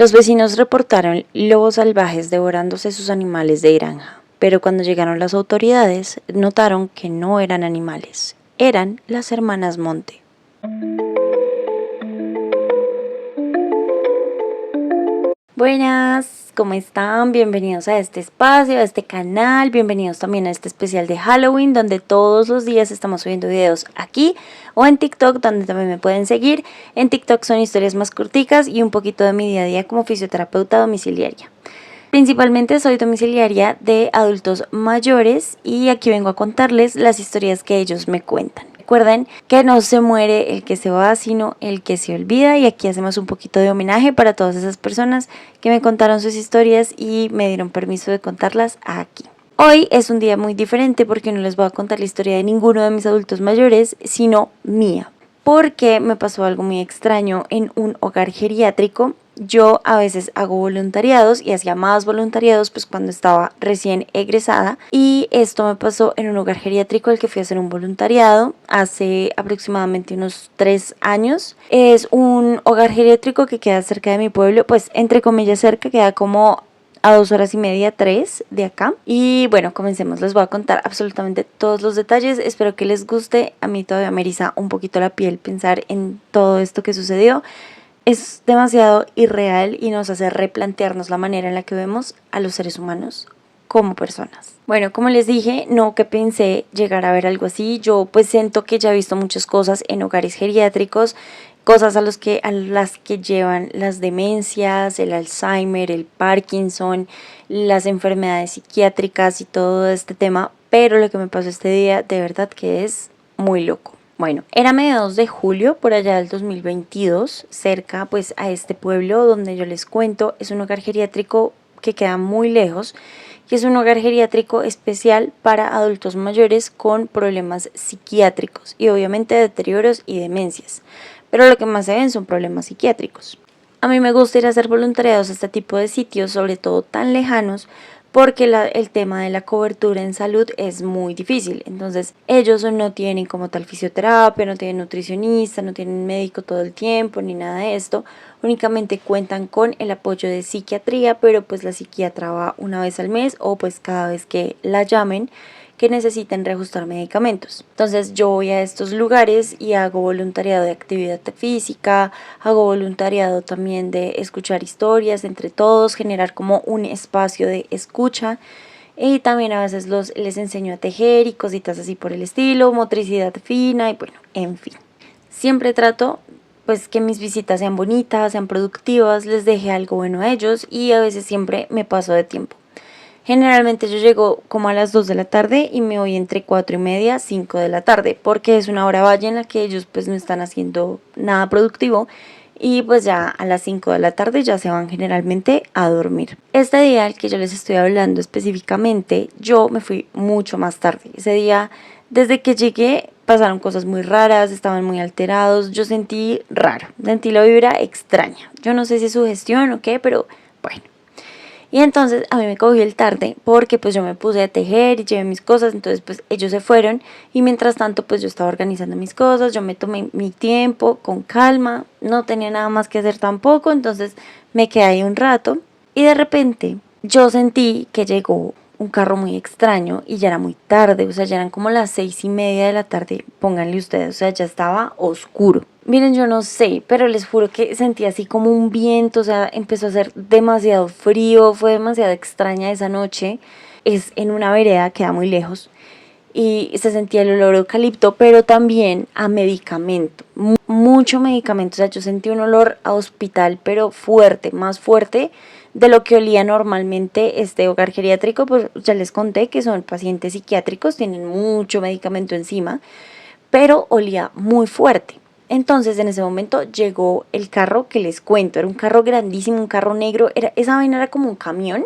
Los vecinos reportaron lobos salvajes devorándose sus animales de granja, pero cuando llegaron las autoridades notaron que no eran animales, eran las hermanas Monte. Buenas, ¿cómo están? Bienvenidos a este espacio, a este canal, bienvenidos también a este especial de Halloween, donde todos los días estamos subiendo videos aquí o en TikTok, donde también me pueden seguir. En TikTok son historias más corticas y un poquito de mi día a día como fisioterapeuta domiciliaria. Principalmente soy domiciliaria de adultos mayores y aquí vengo a contarles las historias que ellos me cuentan. Recuerden que no se muere el que se va, sino el que se olvida, y aquí hacemos un poquito de homenaje para todas esas personas que me contaron sus historias y me dieron permiso de contarlas aquí. Hoy es un día muy diferente porque no les voy a contar la historia de ninguno de mis adultos mayores, sino mía. Porque me pasó algo muy extraño en un hogar geriátrico. Yo a veces hago voluntariados y hacía más voluntariados pues cuando estaba recién egresada, y esto me pasó en un hogar geriátrico al que fui a hacer un voluntariado hace aproximadamente unos 3 años. Es un hogar geriátrico que queda cerca de mi pueblo, pues entre comillas cerca, queda como a 2 horas y media, 3 de acá. Y bueno, comencemos. Les voy a contar absolutamente todos los detalles. Espero que les guste. A mí todavía me eriza un poquito la piel pensar en todo esto que sucedió. Es demasiado irreal y nos hace replantearnos la manera en la que vemos a los seres humanos como personas. Bueno, como les dije, no que pensé llegar a ver algo así. Yo pues siento que ya he visto muchas cosas en hogares geriátricos, cosas a las que llevan las demencias, el Alzheimer, el Parkinson, las enfermedades psiquiátricas y todo este tema, pero lo que me pasó este día de verdad que es muy loco. Bueno, era mediados de julio, por allá del 2022, cerca pues a este pueblo donde yo les cuento. Es un hogar geriátrico que queda muy lejos, que es un hogar geriátrico especial para adultos mayores con problemas psiquiátricos y obviamente deterioros y demencias, pero lo que más se ven son problemas psiquiátricos. A mí me gusta ir a hacer voluntariados a este tipo de sitios, sobre todo tan lejanos, porque el tema de la cobertura en salud es muy difícil. Entonces ellos no tienen como tal fisioterapia, no tienen nutricionista, no tienen médico todo el tiempo ni nada de esto. Únicamente cuentan con el apoyo de psiquiatría, pero pues la psiquiatra va una vez al mes o pues cada vez que la llamen que necesiten reajustar medicamentos. Entonces yo voy a estos lugares y hago voluntariado de actividad física, hago voluntariado también de escuchar historias entre todos, generar como un espacio de escucha, y también a veces les enseño a tejer y cositas así por el estilo, motricidad fina y bueno, en fin. Siempre trato pues que mis visitas sean bonitas, sean productivas, les deje algo bueno a ellos, y a veces siempre me paso de tiempo. Generalmente yo llego como a las 2 de la tarde y me voy entre 4 y media, 5 de la tarde, porque es una hora valle en la que ellos pues no están haciendo nada productivo, y pues ya a las 5 de la tarde ya se van generalmente a dormir. Este día al que yo les estoy hablando específicamente, yo me fui mucho más tarde. Ese día, desde que llegué, pasaron cosas muy raras, estaban muy alterados, yo sentí raro, sentí la vibra extraña. Yo no sé si es sugestión o qué, pero bueno. Y entonces a mí me cogió el tarde porque pues yo me puse a tejer y llevé mis cosas, entonces pues ellos se fueron y mientras tanto pues yo estaba organizando mis cosas, yo me tomé mi tiempo con calma, no tenía nada más que hacer tampoco, entonces me quedé ahí un rato y de repente yo sentí que llegó un carro muy extraño y ya era muy tarde, o sea, ya eran como las 6:30 de la tarde, pónganle ustedes, o sea, ya estaba oscuro. Miren, yo no sé, pero les juro que sentí así como un viento, o sea, empezó a hacer demasiado frío, fue demasiado extraña esa noche. Es en una vereda, queda muy lejos, y se sentía el olor a eucalipto, pero también a medicamento, mucho medicamento, o sea, yo sentí un olor a hospital, pero fuerte, más fuerte de lo que olía normalmente este hogar geriátrico. Pues ya les conté que son pacientes psiquiátricos, tienen mucho medicamento encima, pero olía muy fuerte. Entonces en ese momento llegó el carro que les cuento, era un carro grandísimo, un carro negro, esa vaina era como un camión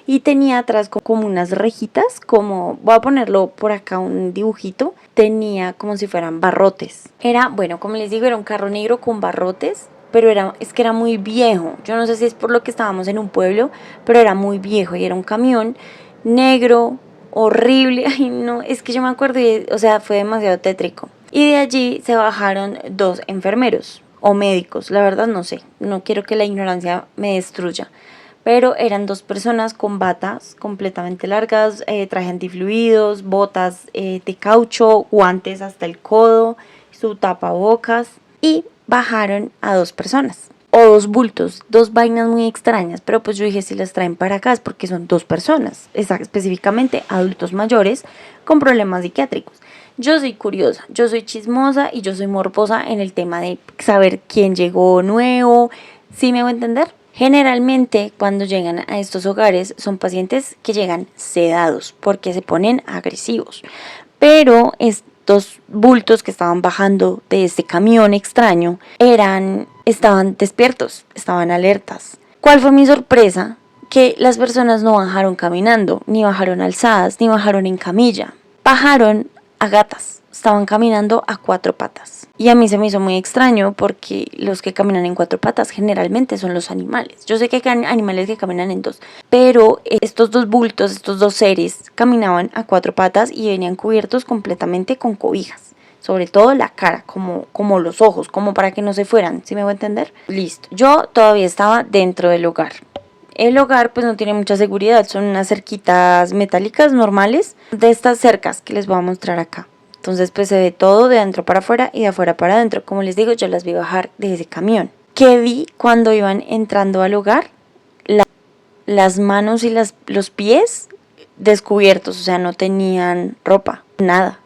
y tenía atrás como unas rejitas, como, voy a ponerlo por acá un dibujito, tenía como si fueran barrotes. Era, bueno, como les digo, era un carro negro con barrotes, pero es que era muy viejo. Yo no sé si es por lo que estábamos en un pueblo, pero era muy viejo y era un camión negro, horrible. Ay, no, es que yo me acuerdo, o sea, fue demasiado tétrico. Y de allí se bajaron 2 enfermeros. o médicos, la verdad no sé, no quiero que la ignorancia me destruya. Pero eran dos personas con batas completamente largas, traje antifluidos, botas de caucho, guantes hasta el codo, su tapabocas, y bajaron a dos personas. O dos bultos, dos vainas muy extrañas, pero pues yo dije, si las traen para acá es porque son dos personas, específicamente adultos mayores con problemas psiquiátricos. Yo soy curiosa, yo soy chismosa y yo soy morbosa en el tema de saber quién llegó nuevo, ¿sí me hago entender? Generalmente cuando llegan a estos hogares son pacientes que llegan sedados porque se ponen agresivos, pero estos bultos que estaban bajando de este camión extraño estaban despiertos, estaban alertas. ¿Cuál fue mi sorpresa? Que las personas no bajaron caminando, ni bajaron alzadas, ni bajaron en camilla, bajaron a gatas, estaban caminando a cuatro patas. Y a mí se me hizo muy extraño porque los que caminan en cuatro patas generalmente son los animales. Yo sé que hay animales que caminan en dos, pero estos dos bultos, estos dos seres, caminaban a cuatro patas y venían cubiertos completamente con cobijas. Sobre todo la cara, como los ojos, como para que no se fueran, ¿sí me voy a entender? Listo, yo todavía estaba dentro del hogar. El hogar pues no tiene mucha seguridad, son unas cerquitas metálicas normales, de estas cercas que les voy a mostrar acá. Entonces pues se ve todo de adentro para afuera y de afuera para adentro. Como les digo, yo las vi bajar de ese camión. ¿Qué vi cuando iban entrando al hogar? Las manos y los pies descubiertos, o sea, no tenían ropa, nada.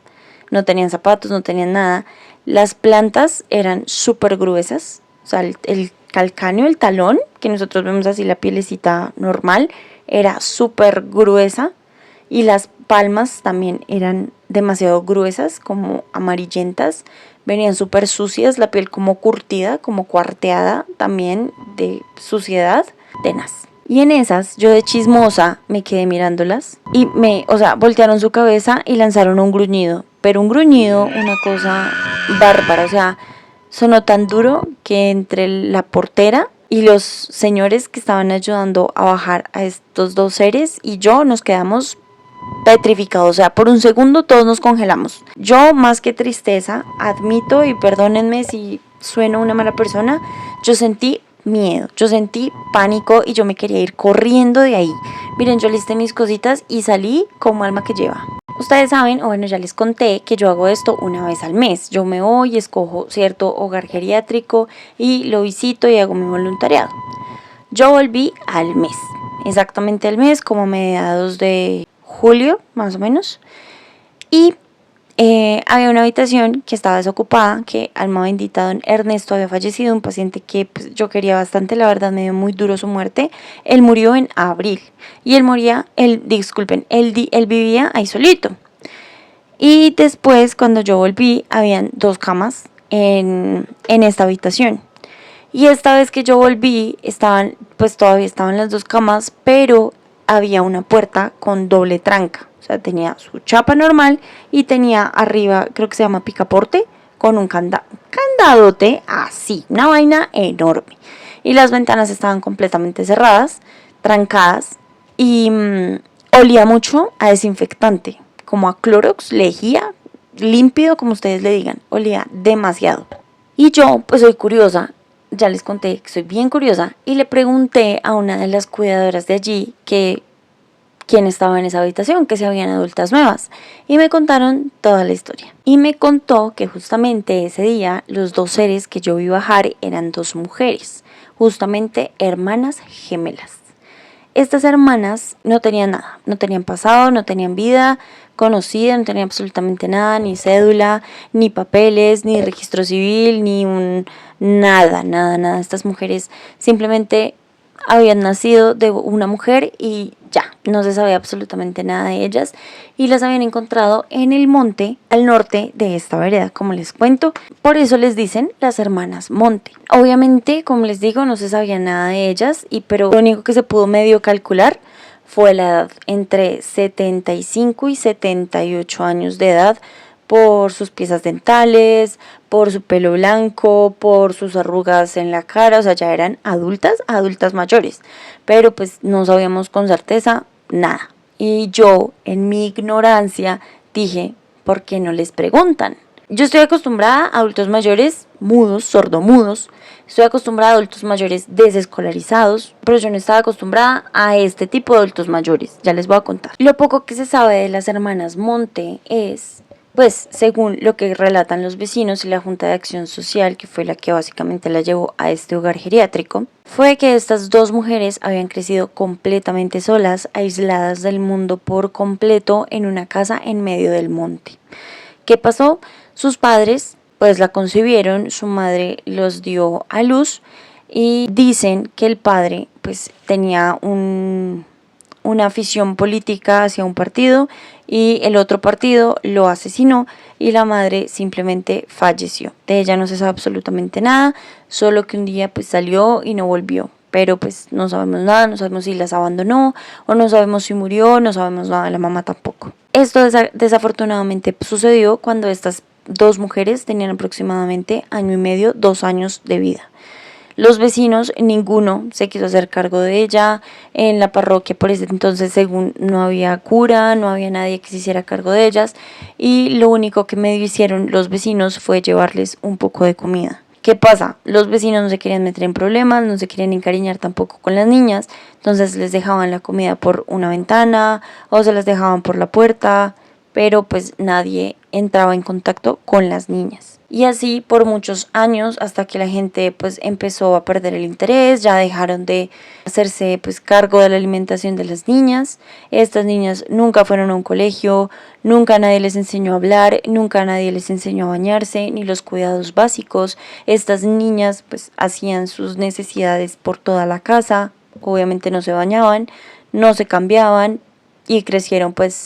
No tenían zapatos, no tenían nada. Las plantas eran súper gruesas, o sea, el calcáneo, el talón, que nosotros vemos así la pielecita normal, era súper gruesa y las palmas también eran demasiado gruesas, como amarillentas, venían súper sucias, la piel como curtida, como cuarteada también de suciedad, tenaz. Y en esas, yo de chismosa me quedé mirándolas y voltearon su cabeza y lanzaron un gruñido, pero un gruñido, una cosa bárbara, o sea, sonó tan duro que entre la portera y los señores que estaban ayudando a bajar a estos dos seres y yo nos quedamos petrificados, o sea, por un segundo todos nos congelamos. Yo, más que tristeza, admito, y perdónenme si sueno una mala persona, yo sentí miedo, yo sentí pánico y yo me quería ir corriendo de ahí. Miren, yo listé mis cositas y salí como alma que lleva. Ustedes saben, o bueno, ya les conté que yo hago esto una vez al mes. Yo me voy, escojo cierto hogar geriátrico y lo visito y hago mi voluntariado. Yo volví al mes, exactamente al mes, como mediados de julio, más o menos. Y había una habitación que estaba desocupada, que alma bendita don Ernesto había fallecido, un paciente que pues, yo quería bastante, la verdad me dio muy duro su muerte. Él murió en abril y él vivía ahí solito. Y después cuando yo volví habían dos camas en esta habitación. Y esta vez que yo volví todavía estaban las dos camas, pero había una puerta con doble tranca. O sea, tenía su chapa normal y tenía arriba, creo que se llama picaporte, con un candadote así, una vaina enorme. Y las ventanas estaban completamente cerradas, trancadas, y olía mucho a desinfectante, como a Clorox, lejía, límpido, como ustedes le digan, olía demasiado. Y yo, pues soy curiosa, ya les conté que soy bien curiosa, y le pregunté a una de las cuidadoras de allí quién estaba en esa habitación, que si habían adultas nuevas, y me contaron toda la historia. Y me contó que justamente ese día los dos seres que yo vi bajar eran dos mujeres, justamente hermanas gemelas. Estas hermanas no tenían nada, no tenían pasado, no tenían vida conocida, no tenían absolutamente nada, ni cédula, ni papeles, ni registro civil, nada. Estas mujeres simplemente habían nacido de una mujer y ya, no se sabía absolutamente nada de ellas y las habían encontrado en el monte al norte de esta vereda, como les cuento. Por eso les dicen las hermanas Monte. Obviamente, como les digo, no se sabía nada de ellas, pero lo único que se pudo medio calcular fue la edad, entre 75 y 78 años de edad, por sus piezas dentales, por su pelo blanco, por sus arrugas en la cara, o sea, ya eran adultas mayores, pero pues no sabíamos con certeza nada. Y yo, en mi ignorancia, dije, ¿por qué no les preguntan? Yo estoy acostumbrada a adultos mayores mudos, sordomudos. Estoy acostumbrada a adultos mayores desescolarizados, pero yo no estaba acostumbrada a este tipo de adultos mayores. Ya les voy a contar. Lo poco que se sabe de las hermanas Monte es, pues, según lo que relatan los vecinos y la Junta de Acción Social, que fue la que básicamente la llevó a este hogar geriátrico, fue que estas dos mujeres habían crecido completamente solas, aisladas del mundo por completo en una casa en medio del monte. ¿Qué pasó? Sus padres pues la concibieron, su madre los dio a luz y dicen que el padre pues tenía una afición política hacia un partido y el otro partido lo asesinó y la madre simplemente falleció. De ella no se sabe absolutamente nada, solo que un día pues salió y no volvió. Pero pues no sabemos nada, no sabemos si las abandonó o no sabemos si murió, no sabemos nada de la mamá tampoco. Esto desafortunadamente sucedió cuando estas dos mujeres tenían aproximadamente 1 año y medio, 2 años de vida. Los vecinos, ninguno se quiso hacer cargo de ella. En la parroquia por ese entonces, según, no había cura, no había nadie que se hiciera cargo de ellas. Y lo único que medio hicieron los vecinos fue llevarles un poco de comida. ¿Qué pasa? Los vecinos no se querían meter en problemas, no se querían encariñar tampoco con las niñas. Entonces les dejaban la comida por una ventana o se las dejaban por la puerta. Pero pues nadie entraba en contacto con las niñas. Y así por muchos años hasta que la gente pues empezó a perder el interés, ya dejaron de hacerse pues cargo de la alimentación de las niñas. Estas niñas nunca fueron a un colegio, nunca nadie les enseñó a hablar, nunca nadie les enseñó a bañarse, ni los cuidados básicos. Estas niñas pues hacían sus necesidades por toda la casa, obviamente no se bañaban, no se cambiaban y crecieron pues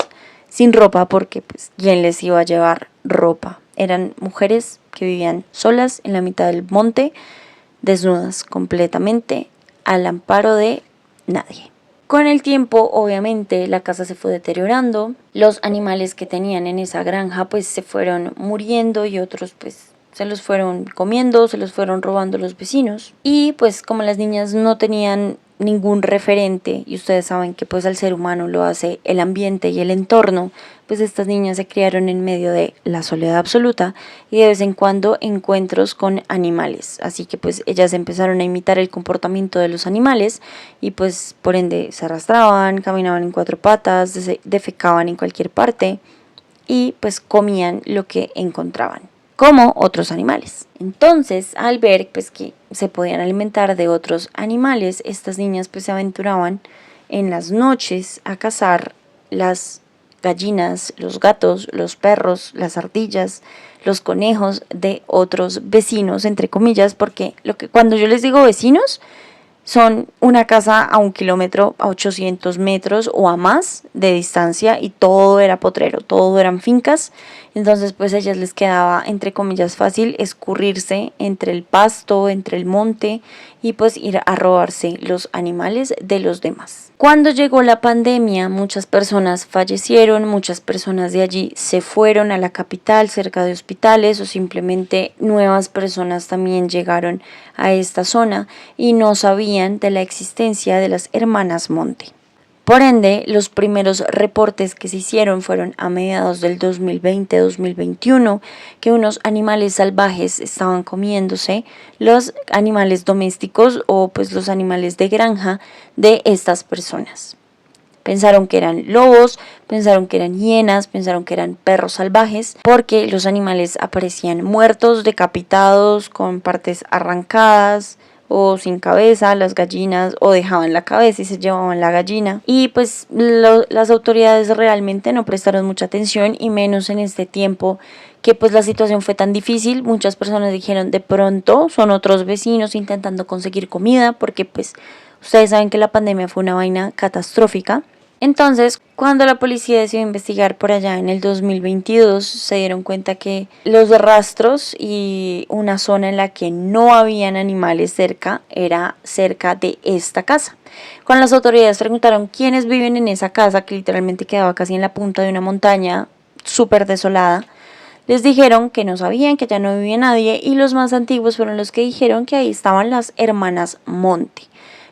sin ropa porque pues ¿quién les iba a llevar ropa? Eran mujeres que vivían solas en la mitad del monte, desnudas completamente, al amparo de nadie. Con el tiempo, obviamente, la casa se fue deteriorando, los animales que tenían en esa granja pues se fueron muriendo y otros pues se los fueron comiendo, se los fueron robando los vecinos. Y pues como las niñas no tenían ningún referente, y ustedes saben que pues al ser humano lo hace el ambiente y el entorno, pues estas niñas se criaron en medio de la soledad absoluta y de vez en cuando encuentros con animales. Así que pues ellas empezaron a imitar el comportamiento de los animales y pues por ende se arrastraban, caminaban en 4 patas, defecaban en cualquier parte y pues comían lo que encontraban, como otros animales. Entonces, al ver pues que se podían alimentar de otros animales, estas niñas pues se aventuraban en las noches a cazar las gallinas, los gatos, los perros, las ardillas, los conejos de otros vecinos, entre comillas, porque cuando yo les digo vecinos, son una casa a 1 kilómetro, a 800 metros o a más de distancia y todo era potrero, todo eran fincas. Entonces pues a ellas les quedaba entre comillas fácil escurrirse entre el pasto, entre el monte y pues ir a robarse los animales de los demás. Cuando llegó la pandemia, muchas personas fallecieron, muchas personas de allí se fueron a la capital cerca de hospitales o simplemente nuevas personas también llegaron a esta zona y no sabían de la existencia de las hermanas Monte. Por ende, los primeros reportes que se hicieron fueron a mediados del 2020-2021, que unos animales salvajes estaban comiéndose los animales domésticos o pues los animales de granja de estas personas. Pensaron que eran lobos, pensaron que eran hienas, pensaron que eran perros salvajes, porque los animales aparecían muertos, decapitados, con partes arrancadas o sin cabeza, las gallinas, o dejaban la cabeza y se llevaban la gallina. Y pues las autoridades realmente no prestaron mucha atención, y menos en este tiempo que pues la situación fue tan difícil. Muchas personas dijeron de pronto son otros vecinos intentando conseguir comida, porque pues ustedes saben que la pandemia fue una vaina catastrófica. Entonces, cuando la policía decidió investigar por allá en el 2022, se dieron cuenta que los rastros y una zona en la que no habían animales cerca era cerca de esta casa. Cuando las autoridades preguntaron quiénes viven en esa casa, que literalmente quedaba casi en la punta de una montaña súper desolada, les dijeron que no sabían, que ya no vivía nadie, y los más antiguos fueron los que dijeron que ahí estaban las hermanas Monte.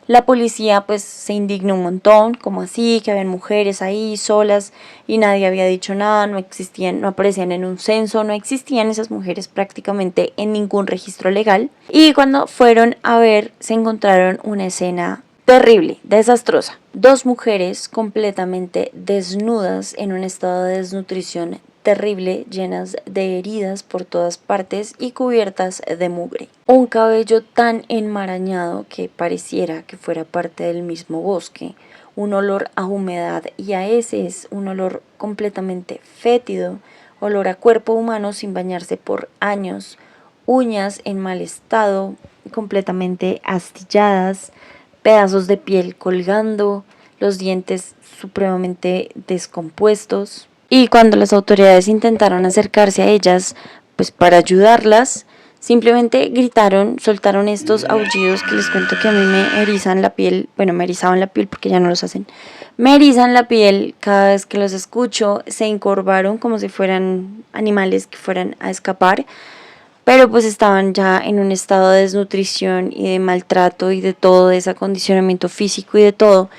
La policía pues se indignó un montón, como así, que habían mujeres ahí solas y nadie había dicho nada, no existían, no aparecían en un censo, no existían esas mujeres prácticamente en ningún registro legal. Y cuando fueron a ver, se encontraron una escena terrible, desastrosa. 2 mujeres completamente desnudas en un estado de desnutrición terrible, llenas de heridas por todas partes y cubiertas de mugre. Un cabello tan enmarañado que pareciera que fuera parte del mismo bosque. Un olor a humedad y a heces, un olor completamente fétido, olor a cuerpo humano sin bañarse por años, uñas en mal estado, completamente astilladas, pedazos de piel colgando, los dientes supremamente descompuestos. Y cuando las autoridades intentaron acercarse a ellas, pues para ayudarlas, simplemente gritaron, soltaron estos aullidos que les cuento que a mí me erizan la piel, bueno, me erizaban la piel porque ya no los hacen. Me erizan la piel cada vez que los escucho, se encorvaron como si fueran animales que fueran a escapar, pero pues estaban ya en un estado de desnutrición y de maltrato y de todo, de ese acondicionamiento físico y de todo,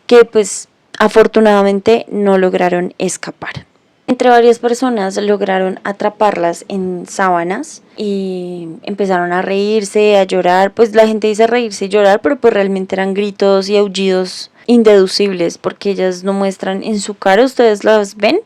que pues afortunadamente no lograron escapar. Entre varias personas lograron atraparlas en sábanas y empezaron a reírse, a llorar. Pues la gente dice reírse y llorar, pero pues realmente eran gritos y aullidos indeducibles porque ellas no muestran en su cara, ustedes las ven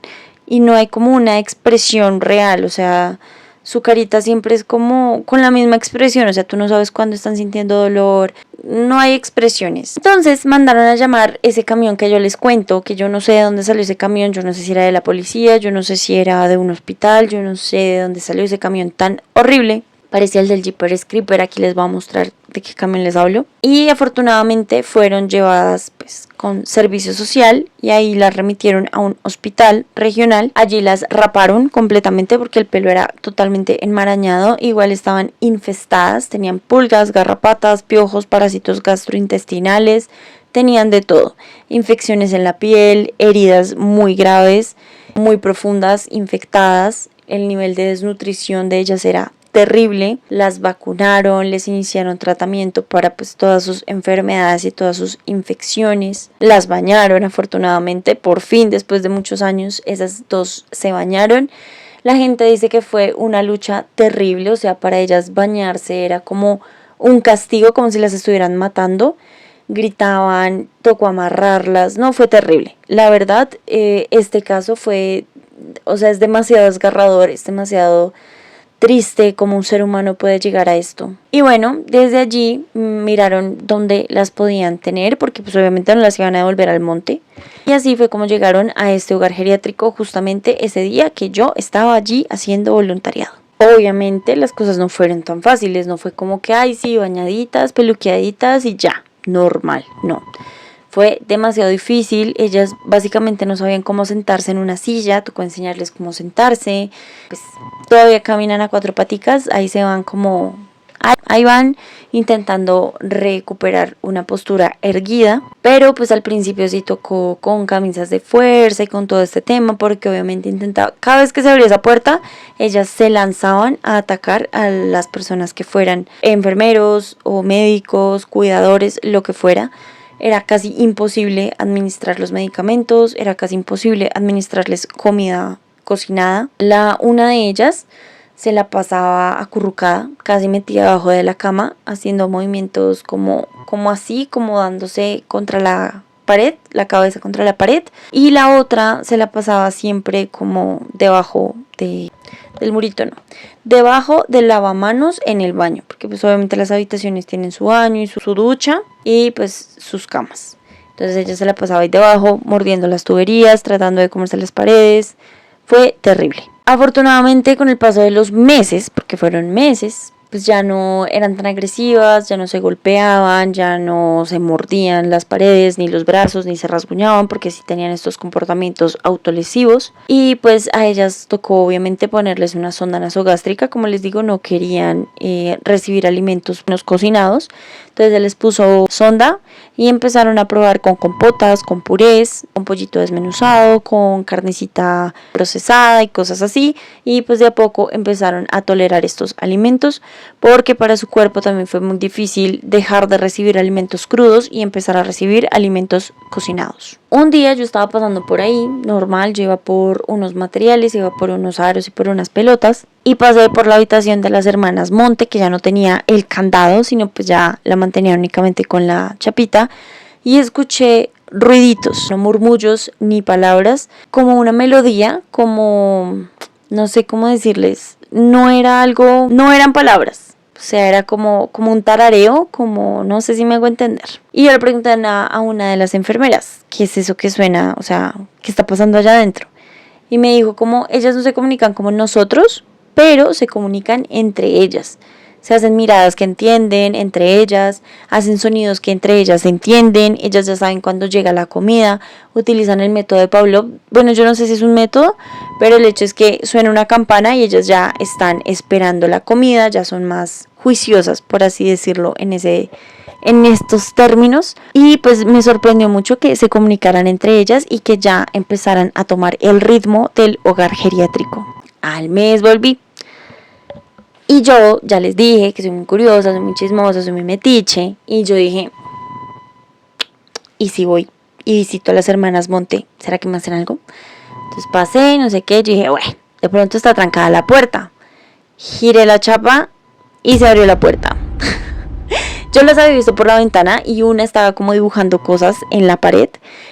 y no hay como una expresión real, o sea, su carita siempre es como con la misma expresión, o sea, tú no sabes cuándo están sintiendo dolor, no hay expresiones. Entonces mandaron a llamar ese camión que yo les cuento, que yo no sé de dónde salió ese camión, yo no sé si era de la policía, yo no sé si era de un hospital, yo no sé de dónde salió ese camión tan horrible. Parecía el del Jeepers Creeper, aquí les voy a mostrar de qué camión les hablo. Y afortunadamente fueron llevadas pues con servicio social y ahí las remitieron a un hospital regional. Allí las raparon completamente porque el pelo era totalmente enmarañado. Igual estaban infestadas, tenían pulgas, garrapatas, piojos, parásitos gastrointestinales, tenían de todo. Infecciones en la piel, heridas muy graves, muy profundas, infectadas. El nivel de desnutrición de ellas era terrible. Las vacunaron, les iniciaron tratamiento para pues todas sus enfermedades y todas sus infecciones. Las bañaron, afortunadamente, por fin después de muchos años esas 2 se bañaron. La gente dice que fue una lucha terrible, o sea, para ellas bañarse era como un castigo, como si las estuvieran matando. Gritaban, tocó amarrarlas, no, fue terrible. La verdad, este caso fue, o sea, es demasiado desgarrador, es demasiado triste como un ser humano puede llegar a esto. Y bueno, desde allí miraron dónde las podían tener porque pues obviamente no las iban a devolver al monte. Y así fue como llegaron a este hogar geriátrico justamente ese día que yo estaba allí haciendo voluntariado. Obviamente las cosas no fueron tan fáciles, no fue como que, ay sí, bañaditas, peluqueaditas y ya, normal, no. Fue demasiado difícil, ellas básicamente no sabían cómo sentarse en una silla, tocó enseñarles cómo sentarse, pues todavía caminan a 4 paticas, ahí se van como, ahí van intentando recuperar una postura erguida, pero pues al principio sí tocó con camisas de fuerza y con todo este tema, porque obviamente intentaba, cada vez que se abría esa puerta, ellas se lanzaban a atacar a las personas que fueran enfermeros o médicos, cuidadores, lo que fuera. Era casi imposible administrar los medicamentos, era casi imposible administrarles comida cocinada. Una de ellas se la pasaba acurrucada, casi metida debajo de la cama, haciendo movimientos como así, como dándose contra la pared, la cabeza contra la pared. Y la otra se la pasaba siempre como debajo del murito, no, debajo del lavamanos en el baño, porque pues obviamente las habitaciones tienen su baño y su ducha y pues sus camas. Entonces ella se la pasaba ahí debajo, mordiendo las tuberías, tratando de comerse las paredes. Fue terrible. Afortunadamente con el paso de los meses, porque fueron meses, pues ya no eran tan agresivas, ya no se golpeaban, ya no se mordían las paredes, ni los brazos, ni se rasguñaban, porque sí tenían estos comportamientos autolesivos. Y pues a ellas tocó obviamente ponerles una sonda nasogástrica, como les digo, no querían recibir alimentos no cocinados. Entonces se les puso sonda y empezaron a probar con compotas, con purés, con pollito desmenuzado, con carnecita procesada y cosas así. Y pues de a poco empezaron a tolerar estos alimentos. porque para su cuerpo también fue muy difícil dejar de recibir alimentos crudos y empezar a recibir alimentos cocinados. Un día yo estaba pasando por ahí, normal, yo iba por unos materiales, iba por unos aros y por unas pelotas, y pasé por la habitación de las hermanas Monte, que ya no tenía el candado, sino pues ya la mantenía únicamente con la chapita, y escuché ruiditos, no murmullos ni palabras, como una melodía, como no sé cómo decirles, no era algo, no eran palabras, o sea, era como un tarareo, como no sé si me hago entender. Y yo le pregunté a una de las enfermeras, ¿qué es eso que suena? O sea, ¿qué está pasando allá adentro? Y me dijo como ellas no se comunican como nosotros, pero se comunican entre ellas. Se hacen miradas que entienden entre ellas, hacen sonidos que entre ellas se entienden, ellas ya saben cuándo llega la comida, utilizan el método de Pavlov. Bueno, yo no sé si es un método, pero el hecho es que suena una campana y ellas ya están esperando la comida, ya son más juiciosas, por así decirlo, en estos términos. Y pues me sorprendió mucho que se comunicaran entre ellas y que ya empezaran a tomar el ritmo del hogar geriátrico. Al mes volví. Y yo ya les dije que soy muy curiosa, soy muy chismosa, soy muy metiche. Y yo dije, ¿y si voy y visito a las hermanas Monte? ¿Será que me hacen algo? Entonces pasé, no sé qué. Yo dije, bueno, de pronto está trancada la puerta. Giré la chapa y se abrió la puerta. Yo las había visto por la ventana y una estaba como dibujando cosas en la pared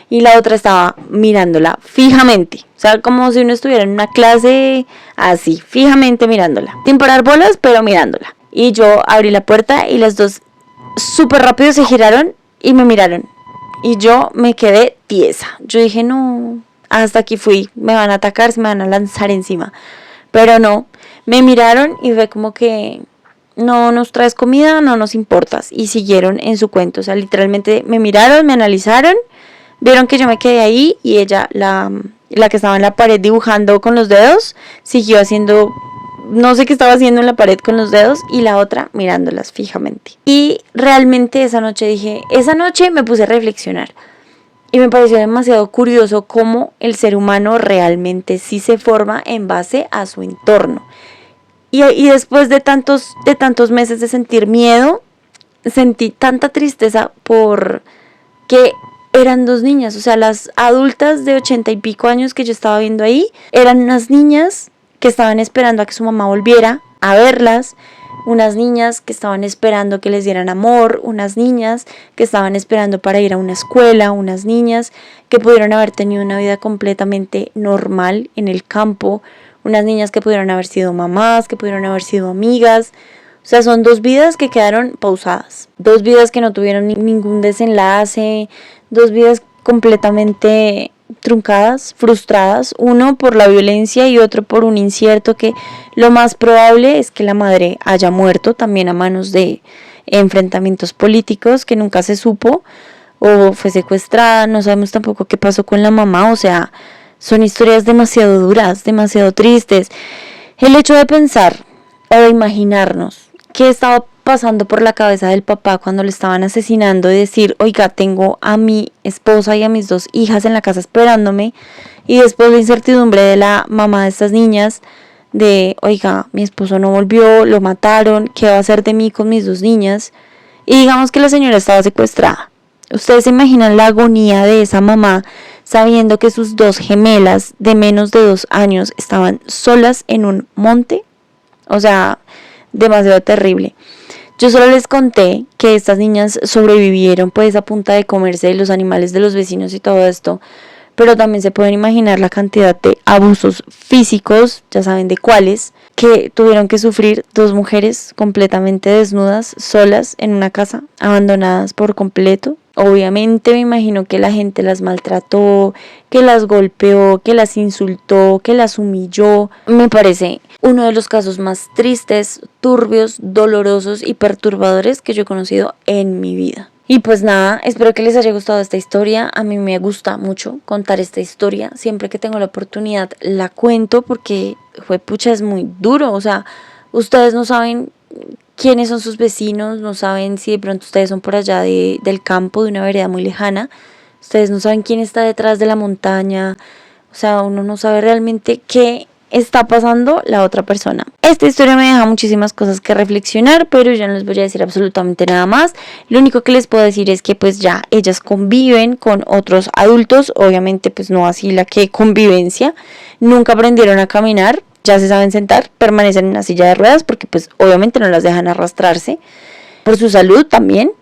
y la otra estaba mirándola fijamente. O sea, como si uno estuviera en una clase así, fijamente mirándola. Sin parar bolas, pero mirándola. Y yo abrí la puerta y las dos súper rápido se giraron y me miraron. Y yo me quedé tiesa. Yo dije, no, hasta aquí fui. Me van a atacar, se me van a lanzar encima. Pero no, me miraron y fue como que no nos traes comida, no nos importas. Y siguieron en su cuento. O sea, literalmente me miraron, me analizaron, vieron que yo me quedé ahí y ella, la que estaba en la pared dibujando con los dedos, siguió haciendo, no sé qué estaba haciendo en la pared con los dedos y la otra mirándolas fijamente. Y realmente esa noche me puse a reflexionar. Y me pareció demasiado curioso cómo el ser humano realmente sí se forma en base a su entorno. Y después de tantos meses de sentir miedo, sentí tanta tristeza por que eran dos niñas. O sea, las adultas de 80 y pico años que yo estaba viendo ahí, eran unas niñas que estaban esperando a que su mamá volviera a verlas, unas niñas que estaban esperando que les dieran amor, unas niñas que estaban esperando para ir a una escuela, unas niñas que pudieron haber tenido una vida completamente normal en el campo, unas niñas que pudieron haber sido mamás, que pudieron haber sido amigas. O sea, son dos vidas que quedaron pausadas, dos vidas que no tuvieron ningún desenlace, dos vidas completamente truncadas, frustradas, uno por la violencia y otro por un incierto que lo más probable es que la madre haya muerto también a manos de enfrentamientos políticos que nunca se supo, o fue secuestrada, no sabemos tampoco qué pasó con la mamá. O sea, son historias demasiado duras, demasiado tristes. El hecho de pensar o de imaginarnos qué estaba pasando por la cabeza del papá cuando le estaban asesinando y decir, oiga, tengo a mi esposa y a mis dos hijas en la casa esperándome, y después la incertidumbre de la mamá de estas niñas de, oiga, mi esposo no volvió, lo mataron, ¿qué va a hacer de mí con mis dos niñas? Y digamos que la señora estaba secuestrada. Ustedes se imaginan la agonía de esa mamá sabiendo que sus dos gemelas de menos de 2 años estaban solas en un monte. O sea, demasiado terrible. Yo solo les conté que estas niñas sobrevivieron pues a punta de comerse de los animales de los vecinos y todo esto, pero también se pueden imaginar la cantidad de abusos físicos, ya saben de cuáles, que tuvieron que sufrir dos mujeres completamente desnudas, solas en una casa, abandonadas por completo. Obviamente me imagino que la gente las maltrató, que las golpeó, que las insultó, que las humilló. Me parece uno de los casos más tristes, turbios, dolorosos y perturbadores que yo he conocido en mi vida. Y pues nada, espero que les haya gustado esta historia. A mí me gusta mucho contar esta historia. Siempre que tengo la oportunidad la cuento porque, juepucha, es muy duro. O sea, ustedes no saben quiénes son sus vecinos, no saben si de pronto ustedes son por allá del campo, de una vereda muy lejana. Ustedes no saben quién está detrás de la montaña. O sea, uno no sabe realmente qué está pasando la otra persona. Esta historia me deja muchísimas cosas que reflexionar, pero yo no les voy a decir absolutamente nada más. Lo único que les puedo decir es que pues ya ellas conviven con otros adultos, obviamente pues no así la que convivencia, nunca aprendieron a caminar, ya se saben sentar, permanecen en una silla de ruedas porque pues obviamente no las dejan arrastrarse, por su salud también,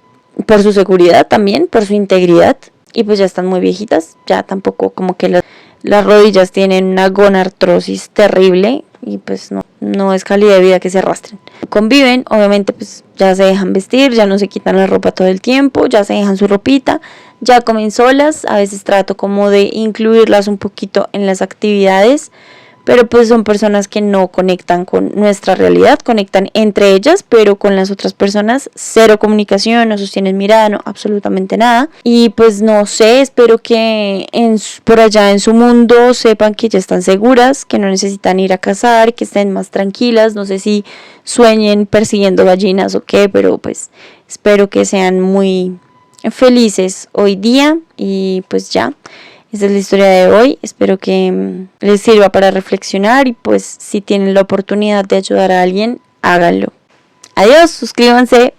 por su seguridad también, por su integridad, y pues ya están muy viejitas, ya tampoco como que las rodillas tienen una gonartrosis terrible y pues no es calidad de vida que se arrastren. Conviven, obviamente pues ya se dejan vestir, ya no se quitan la ropa todo el tiempo, ya se dejan su ropita, ya comen solas, a veces trato como de incluirlas un poquito en las actividades, pero pues son personas que no conectan con nuestra realidad, conectan entre ellas, pero con las otras personas cero comunicación, no sostienen mirada, no, absolutamente nada. Y pues no sé, espero que por allá en su mundo sepan que ya están seguras, que no necesitan ir a cazar, que estén más tranquilas, no sé si sueñen persiguiendo gallinas o qué, pero pues espero que sean muy felices hoy día y pues ya. Esta es la historia de hoy, espero que les sirva para reflexionar y pues si tienen la oportunidad de ayudar a alguien, háganlo. Adiós, suscríbanse.